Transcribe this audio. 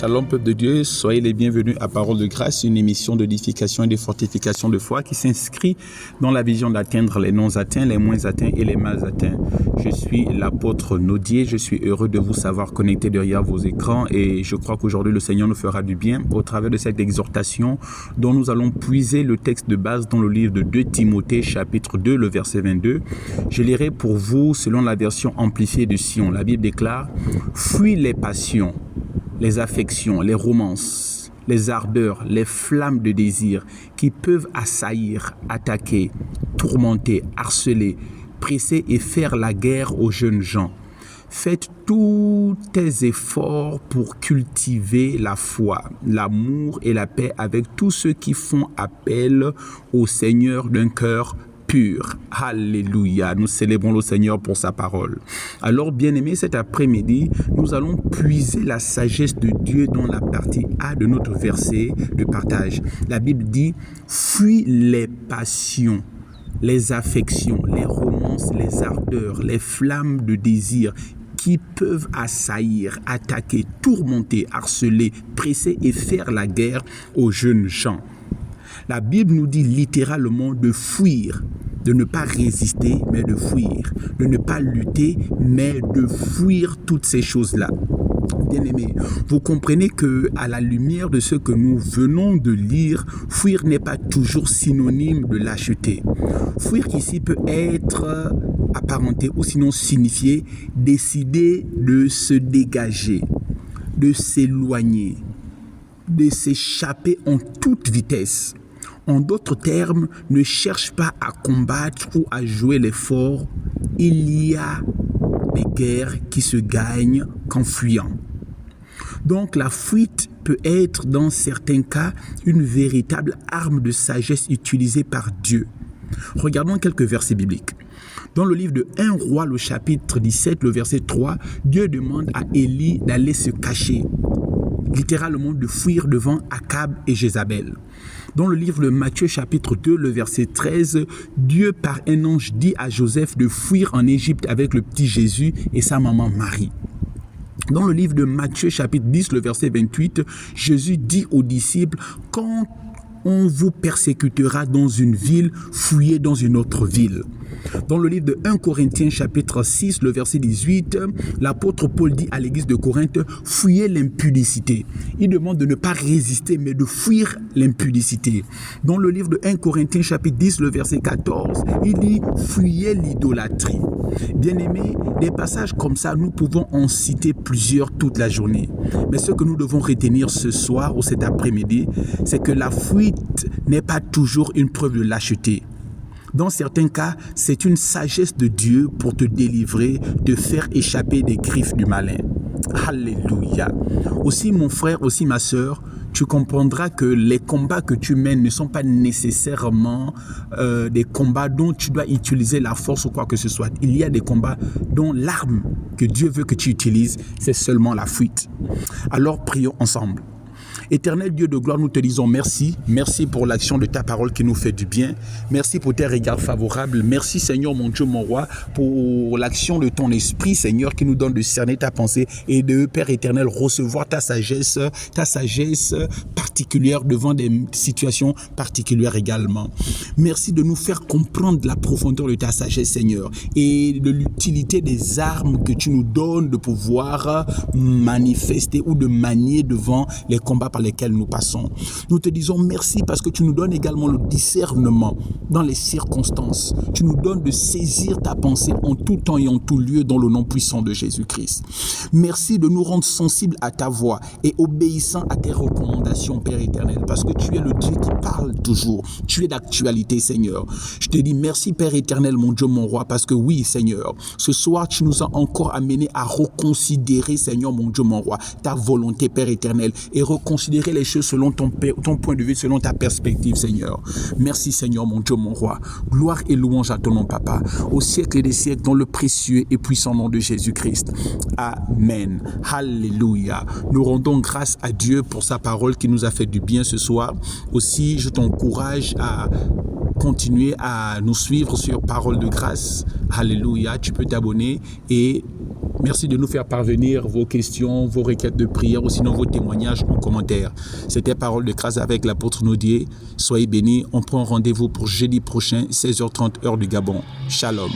Shalom peuple de Dieu, soyez les bienvenus à Parole de Grâce, une émission d'édification et de fortification de foi qui s'inscrit dans la vision d'atteindre les non atteints, les moins atteints et les mal atteints. Je suis l'apôtre Nodier, je suis heureux de vous savoir connecté derrière vos écrans et je crois qu'aujourd'hui le Seigneur nous fera du bien au travers de cette exhortation dont nous allons puiser le texte de base dans le livre de 2 Timothée chapitre 2, le verset 22. Je lirai pour vous selon la version amplifiée de Sion. La Bible déclare « Fuis les passions, les affections, les romances, les ardeurs, les flammes de désir qui peuvent assaillir, attaquer, tourmenter, harceler, presser et faire la guerre aux jeunes gens. Faites tous tes efforts pour cultiver la foi, l'amour et la paix avec tous ceux qui font appel au Seigneur d'un cœur pur. Alléluia. Nous célébrons le Seigneur pour sa parole. Alors, bien-aimés, cet après-midi, nous allons puiser la sagesse de Dieu dans la partie A de notre verset de partage. La Bible dit « Fuis les passions, les affections, les romances, les ardeurs, les flammes de désir qui peuvent assaillir, attaquer, tourmenter, harceler, presser et faire la guerre aux jeunes gens. » La Bible nous dit littéralement de fuir, de ne pas résister, mais de fuir, de ne pas lutter, mais de fuir toutes ces choses-là. Bien-aimés, vous comprenez que à la lumière de ce que nous venons de lire, fuir n'est pas toujours synonyme de lâcheté. Fuir ici peut être apparenté ou sinon signifier décider de se dégager, de s'éloigner, de s'échapper en toute vitesse. En d'autres termes, ne cherche pas à combattre ou à jouer les forts. Il y a des guerres qui se gagnent qu'en fuyant. Donc la fuite peut être dans certains cas une véritable arme de sagesse utilisée par Dieu. Regardons quelques versets bibliques. Dans le livre de 1 Roi, le chapitre 17, le verset 3, Dieu demande à Élie d'aller se cacher, littéralement de fuir devant Akab et Jézabel. Dans le livre de Matthieu chapitre 2, le verset 13, Dieu par un ange dit à Joseph de fuir en Égypte avec le petit Jésus et sa maman Marie. Dans le livre de Matthieu chapitre 10, le verset 28, Jésus dit aux disciples « Quand on vous persécutera dans une ville, fuyez dans une autre ville. » Dans le livre de 1 Corinthiens chapitre 6, le verset 18, l'apôtre Paul dit à l'église de Corinthe, fuyez l'impudicité. Il demande de ne pas résister, mais de fuir l'impudicité. Dans le livre de 1 Corinthiens chapitre 10, le verset 14, il dit, fuyez l'idolâtrie. Bien-aimés, des passages comme ça, nous pouvons en citer plusieurs toute la journée. Mais ce que nous devons retenir ce soir ou cet après-midi, c'est que la fuite n'est pas toujours une preuve de lâcheté. Dans certains cas, c'est une sagesse de Dieu pour te délivrer, te faire échapper des griffes du malin. Alléluia. Aussi, mon frère, aussi ma sœur, tu comprendras que les combats que tu mènes ne sont pas nécessairement des combats dont tu dois utiliser la force ou quoi que ce soit. Il y a des combats dont l'arme que Dieu veut que tu utilises, c'est seulement la fuite. Alors, prions ensemble. Éternel Dieu de gloire, nous te disons merci. Merci pour l'action de ta parole qui nous fait du bien. Merci pour tes regards favorables. Merci Seigneur mon Dieu, mon roi, pour l'action de ton esprit, Seigneur, qui nous donne de cerner ta pensée et de, Père éternel, recevoir ta sagesse particulière devant des situations particulières également. Merci de nous faire comprendre la profondeur de ta sagesse, Seigneur, et de l'utilité des armes que tu nous donnes de pouvoir manifester ou de manier devant les combats par lesquels nous passons. Nous te disons merci parce que tu nous donnes également le discernement dans les circonstances. Tu nous donnes de saisir ta pensée en tout temps et en tout lieu dans le nom puissant de Jésus-Christ. Merci de nous rendre sensibles à ta voix et obéissants à tes recommandations, Père éternel, parce que tu es le Dieu qui parle toujours. Tu es d'actualité, Seigneur. Je te dis merci, Père éternel, mon Dieu, mon roi, parce que oui, Seigneur, ce soir, tu nous as encore amenés à reconsidérer, Seigneur, mon Dieu, mon roi, ta volonté, Père éternel, et reconsidérer les choses selon ton point de vue, selon ta perspective, Seigneur. Merci, Seigneur, mon Dieu, mon roi. Gloire et louange à ton nom, Papa, au siècle et des siècles, dans le précieux et puissant nom de Jésus-Christ. Amen. Alléluia. Nous rendons grâce à Dieu pour sa parole qui nous a fait du bien ce soir. Aussi, je t'encourage à continuer à nous suivre sur Parole de Grâce. Alléluia. Tu peux t'abonner et Merci de nous faire parvenir vos questions, vos requêtes de prière ou sinon vos témoignages en commentaire. C'était Parole de grâce avec l'apôtre Naudier. Soyez bénis. On prend rendez-vous pour jeudi prochain, 16h30 heure du Gabon. Shalom.